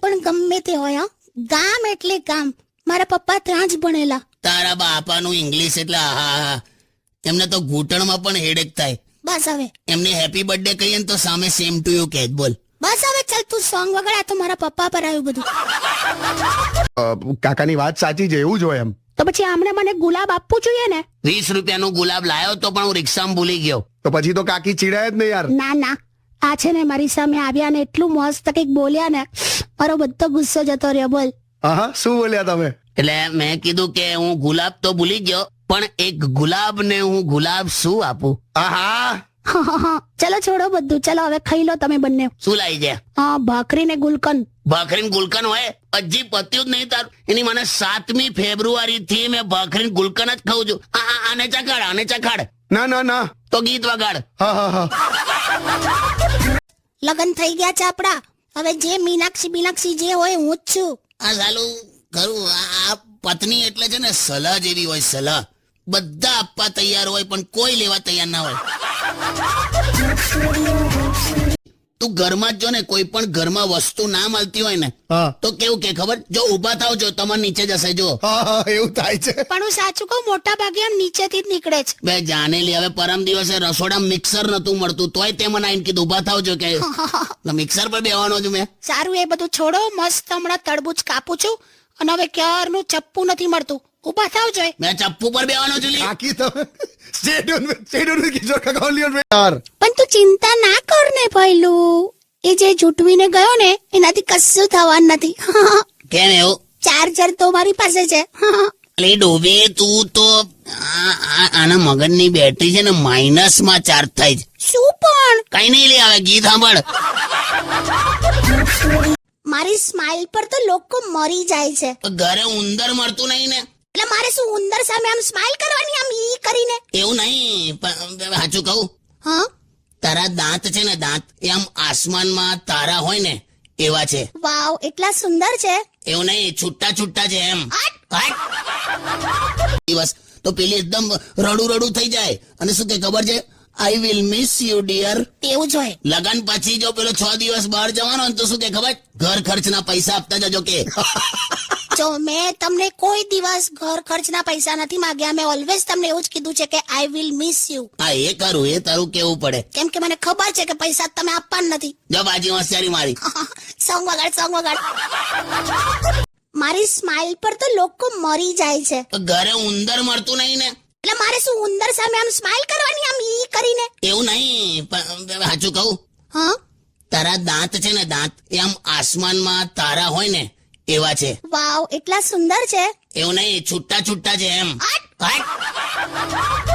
પણ ગમે તે હોય ગામ એટલે ગામ. મારા પપ્પા ત્યાં જ ભણેલા. તારા બાપાનું ઇંગ્લિશ એટલે આહા, એમને તો ઘૂંટણમાં પણ હેડેક થાય. બસ હવે એમને હેપી બર્થડે કહીએ ને તો સામે સેમ ટુ યુ કહે. બોલ બસ હવે ચાલ તું સોંગ વગાડ. આ તો મારા પપ્પા પર આવ્યું બધું. કાકાની વાત સાચી છે, એવું જ હોય એમ. તો પછી આમને મને ગુલાબ આપવું જોઈએ ને. 20 રૂપિયાનું ગુલાબ લાયો તો પણ હું રિક્ષામાં ભૂલી ગયો. તો પછી તો કાકી ચીડાય જ ને યાર. ના ના, આ છે ને મારી સામે આવ્યા ને એટલું મસ્ત કંઈક બોલ્યા ને, મારો બધો ગુસ્સો જતો રહ્યો. બોલ. હા, શું બોલ્યા તમે? એટલે મેં કીધું કે હું ગુલાબ તો ભૂલી ગયો, પણ એક ગુલાબ ને હું ગુલાબ શું આપું? આહા, ચલો છોડો બધું, ચલો હવે ખાઈ લો તમે બંને. શું લાવી દે? હા, ભાખરી ને ગુલકંદ. ભાખરીન ગુલકન હોય? હજી પત્યું જ નહીં તારું. એની મને 7મી ફેબ્રુઆરી થી મેં ભાખરીન ગુલકન જ ખાઉં છું. આને ચખાડ, આને ચખાડ. ના ના ના. તો ગીત વગાડ. હા હા હા. લગન થઈ ગયા છે આપડા. હવે જે મીનાક્ષી જે હોય હું જ છું. આ સાલું ખરું, આ પત્ની એટલે છે ને સલાહ જેવી હોય. સલાહ બધા આપવા તૈયાર હોય પણ કોઈ લેવા તૈયાર ના હોય. તું ઘરમાં જ જો ને, કોઈ પણ ઘરમાં વસ્તુ ના મળતી હોય ને હા. તો કેવું કે ખબર, જો ઉભા થાવ જો તમારે નીચે જશે. જો હા હા, એવું થાય છે. પણ હું સાચું કહું, મોટા ભાગે આમ નીચેથી જ નીકળે છે. બે જાનેલી. હવે પરમ દિવસે રસોડા મિક્સર નતું મળતું તોય તે મને આઈને કીધું ઉભા થાવ જો કે મિક્સર પર બેવાનો છું મેં. સારું, એ બધું છોડો. મસ્ત હમણાં તરબૂચ કાપું છું અને હવે ક્યારનું ચપ્પુ નથી મળતું. ઉભા થાવ જોઈએ. મેં ચપ્પુ પર બેવાનો છું લી. કાકી તમે સ્ટેડિયમ કિશોર કાકા ઓનલી ઓન યાર. પણ તું ચિંતા ના કર ને ભઈલું. એ જે જૂટવીને ગયો ને એનાથી કશું થવાનું નથી. કેમ એવું? ચાર્જર તો મારી પાસે છે. એટલે ડોબે તું તો આના મગજની બેટરી છે ને માઇનસમાં ચાર્જ થાય છે. શું પણ કઈ નહીં લે, હવે ગીત સાંભળ. મારી સ્માઈલ પર તો લોકો મરી જાય છે. તો ઘરે ઉંદર મળતું નહીં ને? એટલે મારે શું ઉંદર સામે આમ સ્માઈલ કરવાની, આમ ઈ કરીને? એવું નહીં, પણ સાચું કહું, હા, તારા દાંત છે ને, દાંત એ આમ આસમાનમાં તારા હોય ને એવા છે. વાવ, એટલા સુંદર છે. એવું નહીં, છૂટા છૂટા છે એમ. હટ. દિવસ તો પેલી એકદમ રડું થઈ જાય અને શું કે ખબર છે, I will miss you dear. એવું જ હોય. લગન પછી જો પેલો 6 દિવસ બહાર જવાનો ને તો શું કે ખબર, ઘર ખર્ચના પૈસા આપતા જજો કે. જો મેં તમને કોઈ દિવસ ઘર ખર્ચના પૈસા નથી માંગ્યા. મેં ઓલવેઝ તમને એવું જ કીધું છે કે આઈ વિલ મિસ યુ. હા, એ કરું, એ તારું કેવું પડે. કેમ કે મને ખબર છે કે પૈસા તમે આપવાના નથી. જો બાજી હોશિયારી મારી. સોંગ વગાડ. મારી સ્માઈલ પર તો લોકો મરી જાય છે. તો ઘરે ઉંદર મળતું નહીં ને? એટલે મારે શું ઉંદર સામે આમ સ્માઈલ કરવાની, આમ ઈ કરીને? એવું નહીં, પણ સાચું કહું, હા, તારા દાંત છે ને, દાંત એ આમ આસમાનમાં તારા હોય ને એવા છે. વાવ, એટલા સુંદર છે. એવું નહીં, છૂટા છૂટા છે એમ. હટ. હટ.